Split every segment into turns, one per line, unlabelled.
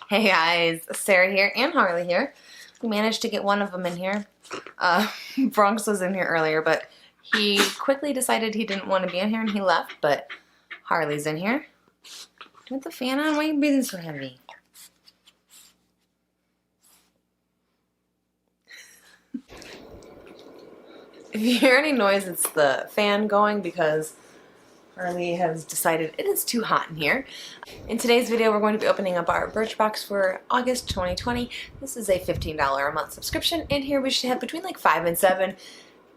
Hey guys, Sarah here and Harley here. We managed to get one of them in here. Bronx was in here earlier, but he quickly decided he didn't want to be in here and he left, but Harley's in here. With the fan on? Why are you breathing so heavy? If you hear any noise, it's the fan going because Harley has decided it is too hot in here. In today's video, we're going to be opening up our Birchbox for August 2020. This is a $15 a month subscription. In here, we should have between like 5 and 7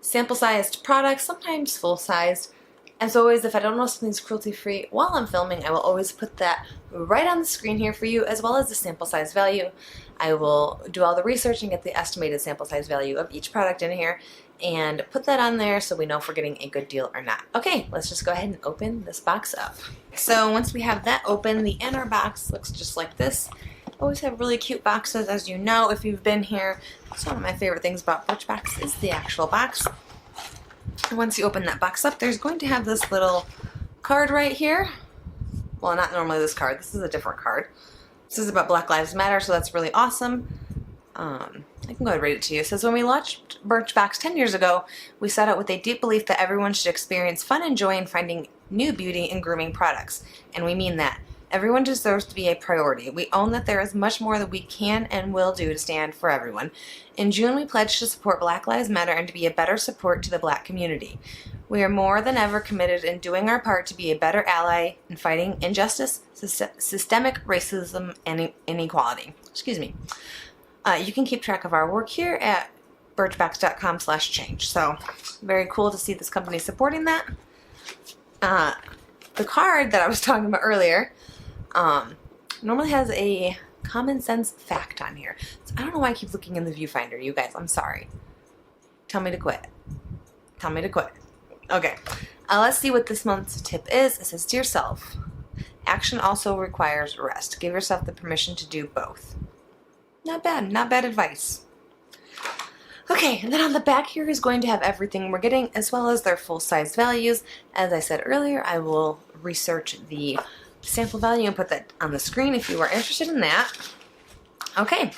sample-sized products, sometimes full-sized. As always, if I don't know something's cruelty-free while I'm filming, I will always put that right on the screen here for you, as well as the sample size value. I will do all the research and get the estimated sample size value of each product in here and put that on there so we know if we're getting a good deal or not. Okay, let's just go ahead and open this box up. So once we have that open, the inner box looks just like this. Always have really cute boxes, as you know if you've been here. It's one of my favorite things about Birchbox is the actual box. Once you open that box up, there's going to have this little card right here. Well, not normally this card. This is a different card. This is about Black Lives Matter, so that's really awesome. I can go ahead and read it to you. It says, when we launched Birchbox 10 years ago, we set out with a deep belief that everyone should experience fun and joy in finding new beauty in grooming products. And we mean that. Everyone deserves to be a priority. We own that there is much more that we can and will do to stand for everyone. In June, we pledged to support Black Lives Matter and to be a better support to the Black community. We are more than ever committed in doing our part to be a better ally in fighting injustice, systemic racism, and inequality. Excuse me. You can keep track of our work here at birchbox.com/change. So, very cool to see this company supporting that. The card that I was talking about earlier normally has a common sense fact on here. So I don't know why I keep looking in the viewfinder, you guys. I'm sorry. Tell me to quit. Tell me to quit. Okay. Let's see what this month's tip is. It says, dear self, action also requires rest. Give yourself the permission to do both. Not bad. Not bad advice. Okay, and then on the back here is going to have everything we're getting as well as their full-size values. As I said earlier, I will research the sample value and put that on the screen if you are interested in that. Okay,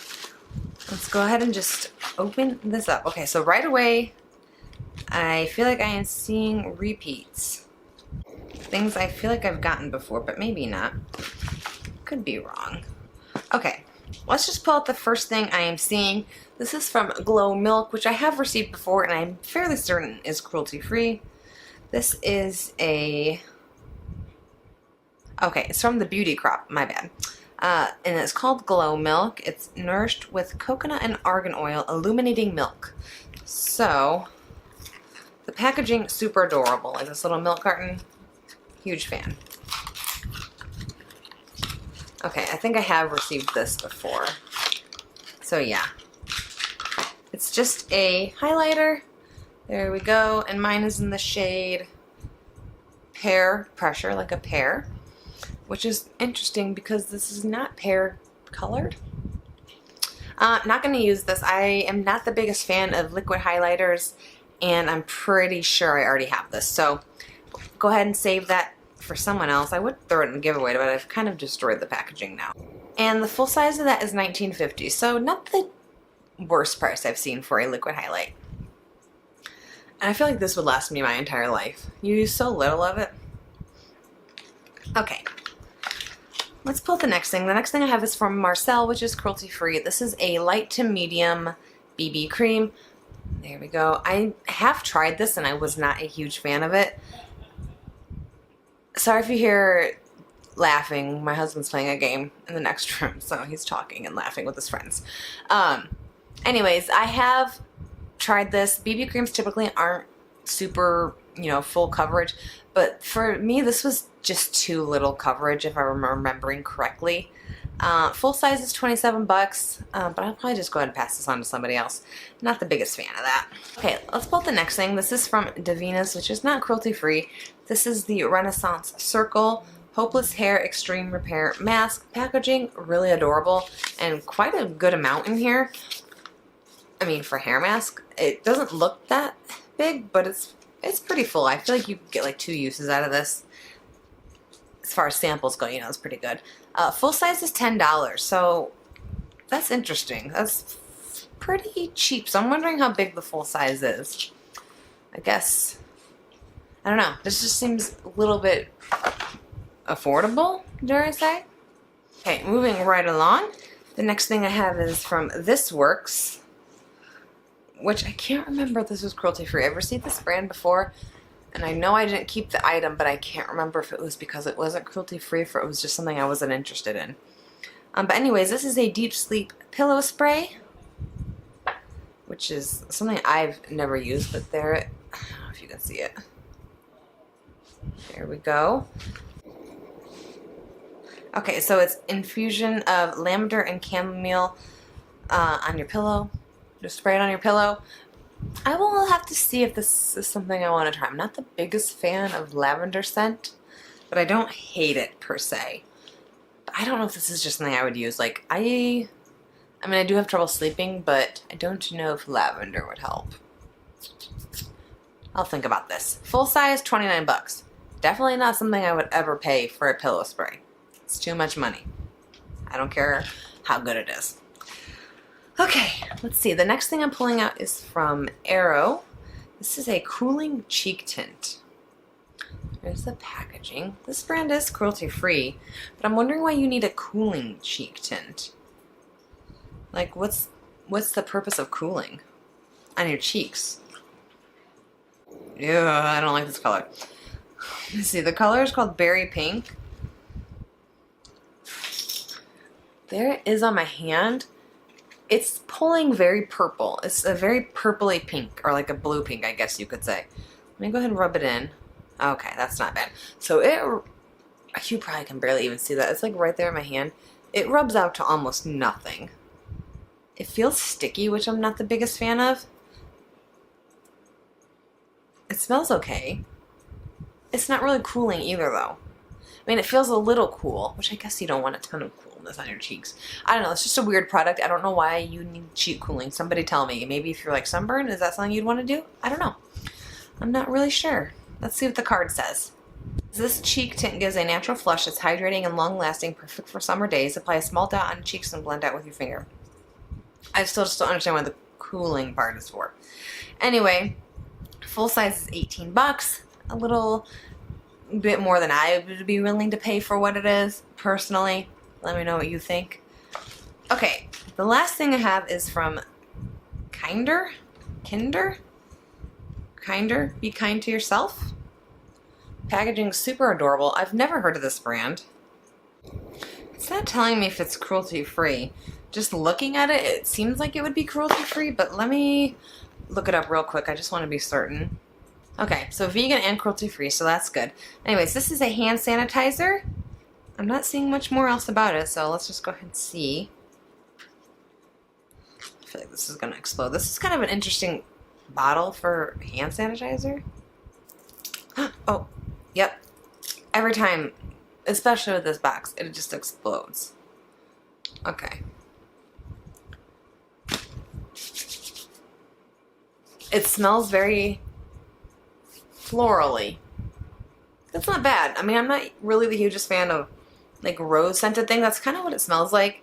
let's go ahead and just open this up. Okay, so right away, I feel like I am seeing repeats. Things I feel like I've gotten before, but maybe not. Could be wrong. Okay. Let's just pull out the first thing I am seeing. This is from Glow Milk, which I have received before and I'm fairly certain is cruelty-free. This is a... Okay, it's from the Beauty Crop, my bad. And it's called Glow Milk. It's nourished with coconut and argan oil, illuminating milk. So, the packaging, super adorable. Like this little milk carton, huge fan. Okay, I think I have received this before. So yeah. It's just a highlighter. There we go. And mine is in the shade Pear Pressure, like a pear. Which is interesting because this is not pear colored. Not going to use this. I am not the biggest fan of liquid highlighters. And I'm pretty sure I already have this. So go ahead and save that for someone else. I would throw it in a giveaway, but I've kind of destroyed the packaging now. And the full size of that is $19.50, so not the worst price I've seen for a liquid highlight. And I feel like this would last me my entire life. You use so little of it. Okay. Let's pull the next thing. The next thing I have is from Marcel, which is cruelty-free. This is a light to medium BB cream. There we go. I have tried this and I was not a huge fan of it. Sorry if you hear laughing. My husband's playing a game in the next room, so he's talking and laughing with his friends. Anyways, I have tried this. BB creams typically aren't super, full coverage, but for me, this was just too little coverage, if I'm remembering correctly. Full size is 27 bucks, but I'll probably just go ahead and pass this on to somebody else. Not the biggest fan of that. Okay, let's pull up the next thing. This is from Davina's, which is not cruelty-free. This is the Renaissance Circle Hopeless Hair Extreme Repair Mask. Packaging, really adorable, and quite a good amount in here. I mean, for hair mask, it doesn't look that big, but it's pretty full. I feel like you could get like 2 uses out of this. as far as samples go, you know, it's pretty good. Full size is $10, so that's interesting. That's pretty cheap. So I'm wondering how big the full size is. I guess, I don't know. This just seems a little bit affordable, dare I say. Okay, moving right along. The next thing I have is from This Works, which I can't remember if this was cruelty-free. I've received this brand before, and I know I didn't keep the item, but I can't remember if it was because it wasn't cruelty-free or if it was just something I wasn't interested in. But anyways, this is a deep sleep pillow spray, which is something I've never used, but there, I don't know if you can see it. There we go. Okay, so it's infusion of lavender and chamomile on your pillow. Just spray it on your pillow. I will have to see if this is something I want to try. I'm not the biggest fan of lavender scent, but I don't hate it per se. But I don't know if this is just something I would use. Like, I mean, I do have trouble sleeping, but I don't know if lavender would help. I'll think about this. Full size, 29 bucks. Definitely not something I would ever pay for a pillow spray. It's too much money. I don't care how good it is. Okay, let's see. The next thing I'm pulling out is from Arrow. This is a cooling cheek tint. There's the packaging. This brand is cruelty-free, but I'm wondering why you need a cooling cheek tint. Like, what's the purpose of cooling on your cheeks? Ew, I don't like this color. Let's see. The color is called Berry Pink. There it is on my hand. It's pulling very purple. It's a very purpley pink, or like a blue pink, I guess you could say. Let me go ahead and rub it in. Okay, that's not bad. So you probably can barely even see that. It's like right there in my hand. It rubs out to almost nothing. It feels sticky, which I'm not the biggest fan of. It smells okay. It's not really cooling either, though. I mean, it feels a little cool, which I guess you don't want a ton of coolness on your cheeks. I don't know. It's just a weird product. I don't know why you need cheek cooling. Somebody tell me. Maybe if you're like sunburn, is that something you'd want to do? I don't know. I'm not really sure. Let's see what the card says. This cheek tint gives a natural flush. It's hydrating and long-lasting, perfect for summer days. Apply a small dot on cheeks and blend out with your finger. I still just don't understand what the cooling part is for. Anyway, full size is 18 bucks. A little bit more than I would be willing to pay for what it is, personally. Let me know what you think. Okay, the last thing I have is from Kinder? Be Kind to Yourself. Packaging is super adorable. I've never heard of this brand. It's not telling me if it's cruelty-free. Just looking at it, it seems like it would be cruelty-free, but let me look it up real quick. I just want to be certain. Okay, so vegan and cruelty-free, so that's good. Anyways, this is a hand sanitizer. I'm not seeing much more else about it, so let's just go ahead and see. I feel like this is going to explode. This is kind of an interesting bottle for hand sanitizer. Oh, yep. Every time, especially with this box, it just explodes. Okay. It smells very florally. That's not bad. I mean, I'm not really the hugest fan of like rose scented thing. That's kind of what it smells like.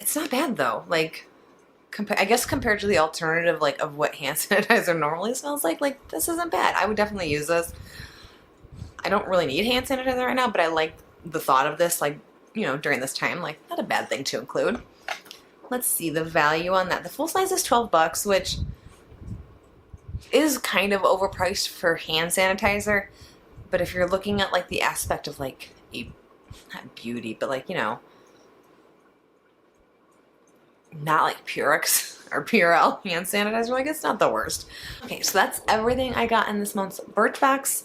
It's not bad though. Like, I guess compared to the alternative like of what hand sanitizer normally smells like this isn't bad. I would definitely use this. I don't really need hand sanitizer right now, but I like the thought of this, like, you know, during this time. Like, not a bad thing to include. Let's see the value on that. The full size is 12 bucks, which is kind of overpriced for hand sanitizer. But if you're looking at like the aspect of like a, not beauty, but like, you know, not like Purex or Purell hand sanitizer, like it's not the worst. Okay, so that's everything I got in this month's Birchbox.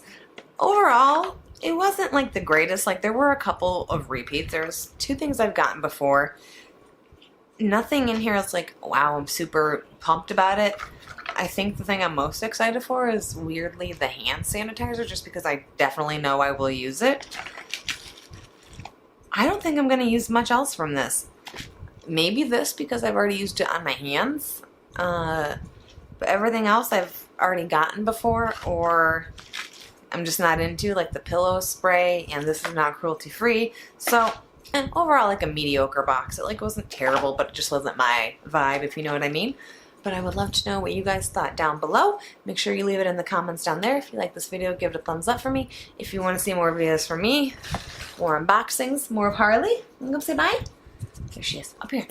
Overall, it wasn't like the greatest. Like, there were a couple of repeats. There's 2 things I've gotten before. Nothing in here is like, wow, I'm super pumped about it. I think the thing I'm most excited for is weirdly the hand sanitizer, just because I definitely know I will use it. I don't think I'm going to use much else from this. Maybe this because I've already used it on my hands. But everything else I've already gotten before, or I'm just not into, like the pillow spray, and this is not cruelty free. So, and overall like a mediocre box. It like wasn't terrible, but it just wasn't my vibe, if you know what I mean. But I would love to know what you guys thought down below. Make sure you leave it in the comments down there. If you like this video, give it a thumbs up for me. If you want to see more videos from me, more unboxings, more of Harley, I'm gonna say bye. There she is, up here.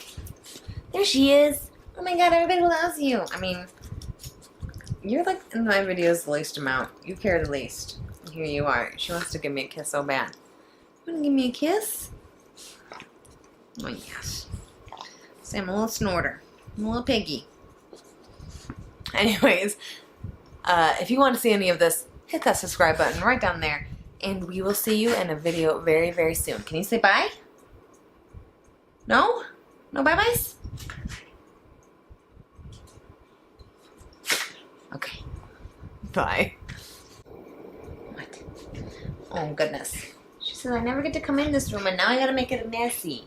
There she is. Oh my god, everybody loves you. I mean, you're like in my videos the least amount. You care the least. And here you are. She wants to give me a kiss so bad. You wanna give me a kiss? Oh yes. Say I'm a little snorter. I'm a little piggy. Anyways, if you want to see any of this, hit that subscribe button right down there. And we will see you in a video very, very soon. Can you say bye? No? No bye-byes? Okay. Bye. What? Oh, goodness. She said I never get to come in this room, and now I gotta make it messy.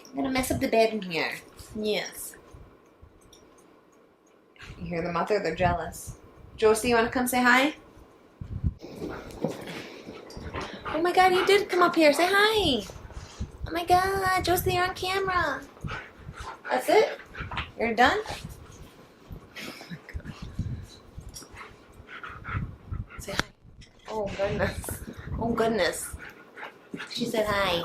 I'm gonna mess up the bed in here. Yes. You hear them out there? They're jealous. Josie, you want to come say hi? Oh my god, you did come up here. Say hi. Oh my god, Josie, you're on camera. That's it? You're done? Oh my god. Say hi. Oh goodness. Oh goodness. She said hi.